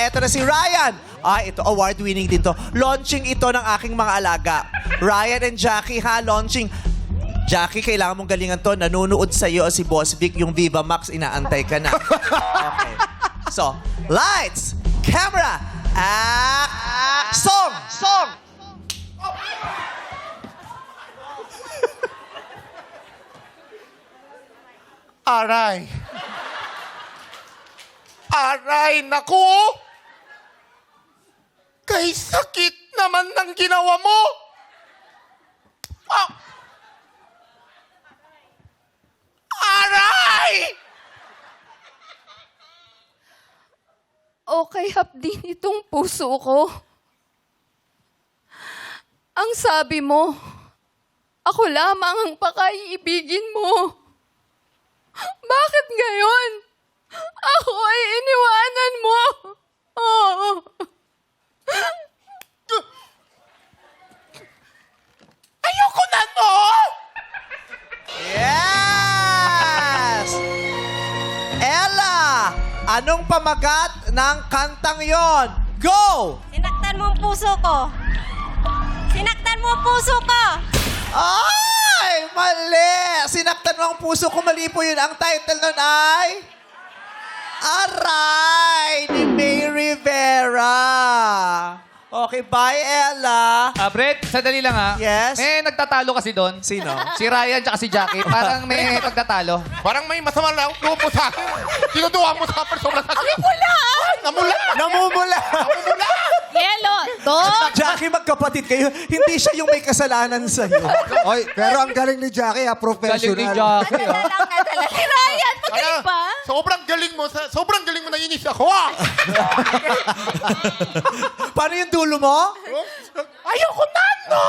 eto na si Ryan. Ito, award-winning din to. Launching ito ng aking mga alaga. Ryan and Jackie, ha? Launching. Jackie, kailangan mong galingan to. Nanunood sa'yo si Boss Vic, yung Viva Max, inaantay ka na. Okay. So, lights, camera, song! Song! Aray. Aray, naku! Kay sakit naman ng ginawa mo! Ah! Aray! Okay, hapdi itong puso ko. Ang sabi mo, ako lamang ang pakaiibigin mo. Bakit ngayon? Ako ay iniwanan mo. Oh. Ayoko na, no! Yes! Ella, anong pamagat ng kantang yon? Go! Sinaktan mo ang puso ko. Sinaktan mo ang puso ko. Ay! Mali! Sinaktan mo ang puso ko. Mali po yun. Ang title nun ay... Aray! Ni May Rivera. Okay, bye, Ella. Brett, sadali lang ha. Yes? May nagtatalo kasi doon. Sino? Si Ryan tsaka si Jackie. Parang may pagtatalo. Parang may masama na loob mo sa akin. Tinuduha mo sa persona sa akin. Wala. Namula! Namumula! Namula! Yelo, dog. Jackie, magkapatid kayo. Hindi siya yung may kasalanan sa'yo. Oy, pero ang galing ni Jackie, Galing ni professional. Jackie ha. Si Ryan, magaling pa. Sobrang galing mo. Sobrang galing mo, naiinis ako, ah! Paano yung dulo mo? Ayoko na, no!